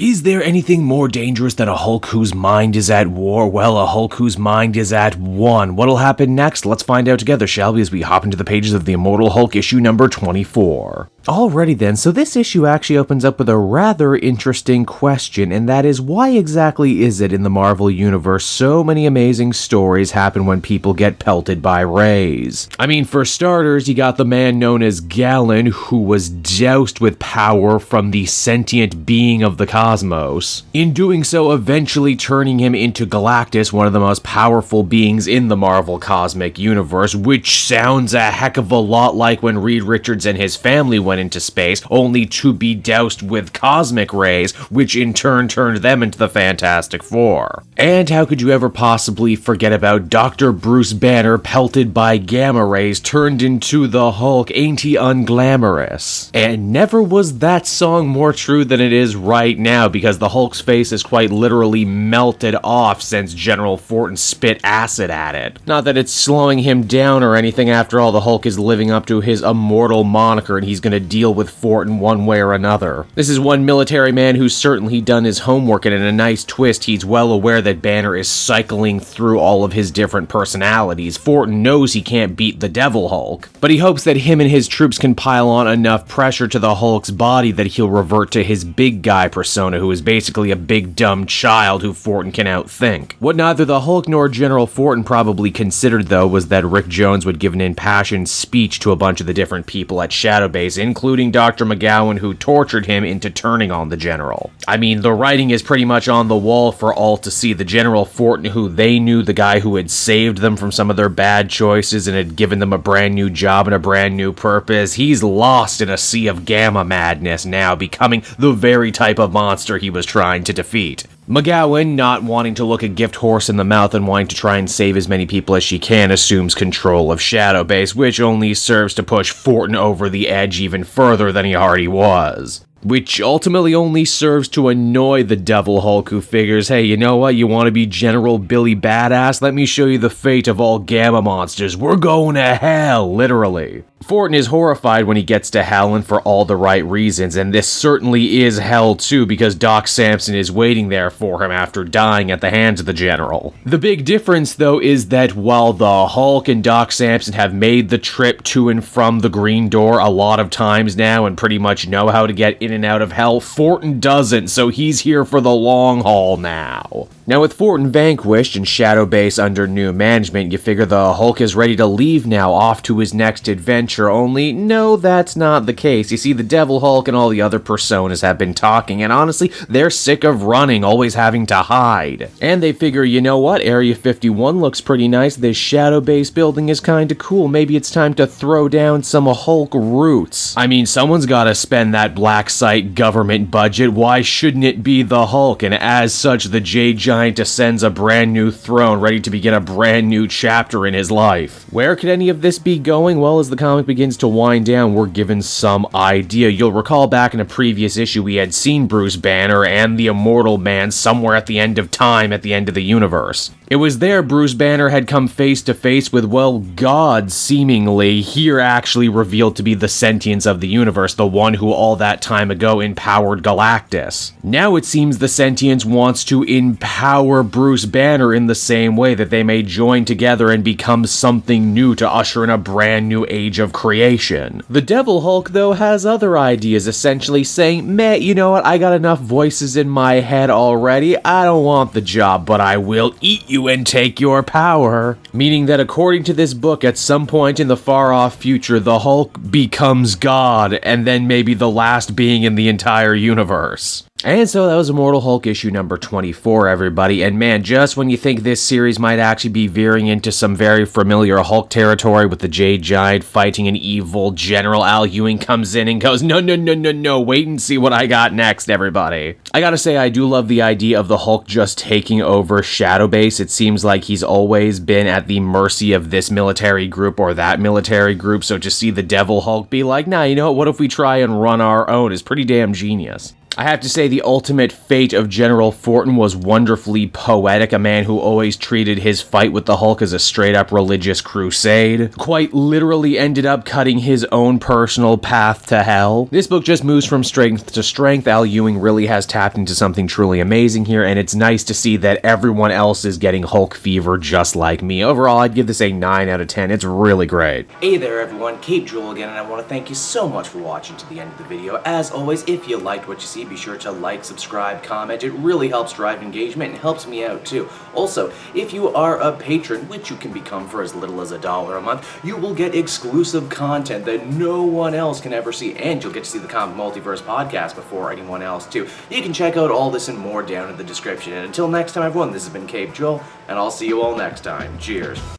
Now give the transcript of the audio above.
Is there anything more dangerous than a Hulk whose mind is at war? Well, a Hulk whose mind is at one. What'll happen next? Let's find out together, shall we, as we hop into the pages of the Immortal Hulk issue number 24. Alrighty then, so this issue actually opens up with a rather interesting question, and that is, why exactly is it in the Marvel Universe so many amazing stories happen when people get pelted by rays? I mean, for starters, you got the man known as Galen, who was doused with power from the sentient being of the cosmos, in doing so eventually turning him into Galactus, one of the most powerful beings in the Marvel Cosmic Universe, which sounds a heck of a lot like when Reed Richards and his family went into space, only to be doused with cosmic rays, which in turn turned them into the Fantastic Four. And how could you ever possibly forget about Dr. Bruce Banner pelted by gamma rays turned into the Hulk? Ain't he unglamorous? And never was that song more true than it is right now, because the Hulk's face is quite literally melted off since General Fortin spit acid at it. Not that it's slowing him down or anything, after all, the Hulk is living up to his immortal moniker and he's gonna deal with Fortin one way or another. This is one military man who's certainly done his homework, and in a nice twist, he's well aware that Banner is cycling through all of his different personalities. Fortin knows he can't beat the Devil Hulk, but he hopes that him and his troops can pile on enough pressure to the Hulk's body that he'll revert to his big guy persona, who is basically a big dumb child who Fortin can outthink. What neither the Hulk nor General Fortin probably considered, though, was that Rick Jones would give an impassioned speech to a bunch of the different people at Shadow Base, including Dr. McGowan, who tortured him into turning on the General. I mean, the writing is pretty much on the wall for all to see. The General Fortin, who they knew, the guy who had saved them from some of their bad choices and had given them a brand new job and a brand new purpose, he's lost in a sea of gamma madness now, becoming the very type of monster he was trying to defeat. McGowan, not wanting to look a gift horse in the mouth and wanting to try and save as many people as she can, assumes control of Shadow Base, which only serves to push Fortin over the edge even further than he already was. Which ultimately only serves to annoy the Devil Hulk, who figures, hey, you know what, you want to be General Billy Badass? Let me show you the fate of all gamma monsters. We're going to hell, literally. Fortin is horrified when he gets to hell, and for all the right reasons, and this certainly is hell too, because Doc Samson is waiting there for him after dying at the hands of the General. The big difference, though, is that while the Hulk and Doc Samson have made the trip to and from the Green Door a lot of times now and pretty much know how to get in and out of hell, Fortin doesn't, so he's here for the long haul now. Now, with Fortin vanquished and Shadow Base under new management, you figure the Hulk is ready to leave now, off to his next adventure, only no, that's not the case. You see, the Devil Hulk and all the other personas have been talking, and honestly, they're sick of running, always having to hide. And they figure, you know what, Area 51 looks pretty nice, this Shadow Base building is kinda cool, maybe it's time to throw down some Hulk roots. I mean, someone's gotta spend that black site government budget, why shouldn't it be the Hulk? And as such, the Jade Giant ascends a brand new throne, ready to begin a brand new chapter in his life. Where could any of this be going? Well, as the comic begins to wind down, we're given some idea. You'll recall back in a previous issue we had seen Bruce Banner and the Immortal Man somewhere at the end of time, at the end of the universe. It was there Bruce Banner had come face to face with, well, God, seemingly, here actually revealed to be the sentience of the universe, the one who all that time ago empowered Galactus. Now it seems the sentience wants to empower Bruce Banner in the same way, that they may join together and become something new to usher in a brand new age of creation. The Devil Hulk, though, has other ideas, essentially saying, meh, you know what, I got enough voices in my head already, I don't want the job, but I will eat you and take your power. Meaning that according to this book, at some point in the far-off future, the Hulk becomes God, and then maybe the last being in the entire universe. And so that was Immortal Hulk issue number 24, everybody, and man, just when you think this series might actually be veering into some very familiar Hulk territory with the Jade Giant fighting an evil General, Al Ewing comes in and goes, no, wait and see what I got next, everybody. I gotta say, I do love the idea of the Hulk just taking over Shadow Base. It seems like he's always been at the mercy of this military group or that military group, so to see the Devil Hulk be like, nah, you know what if we try and run our own is pretty damn genius. I have to say the ultimate fate of General Fortin was wonderfully poetic, a man who always treated his fight with the Hulk as a straight-up religious crusade. Quite literally ended up cutting his own personal path to hell. This book just moves from strength to strength. Al Ewing really has tapped into something truly amazing here, and it's nice to see that everyone else is getting Hulk fever just like me. Overall, I'd give this a 9 out of 10. It's really great. Hey there everyone, Cape Joel again, and I want to thank you so much for watching to the end of the video. As always, if you liked what you see, be sure to like, subscribe, comment. It really helps drive engagement and helps me out too. Also, if you are a patron, which you can become for as little as $1 a month, you will get exclusive content that no one else can ever see, and you'll get to see the Comic Multiverse podcast before anyone else too. You can check out all this and more down in the description. And until next time everyone, this has been Cape Joel, and I'll see you all next time. Cheers.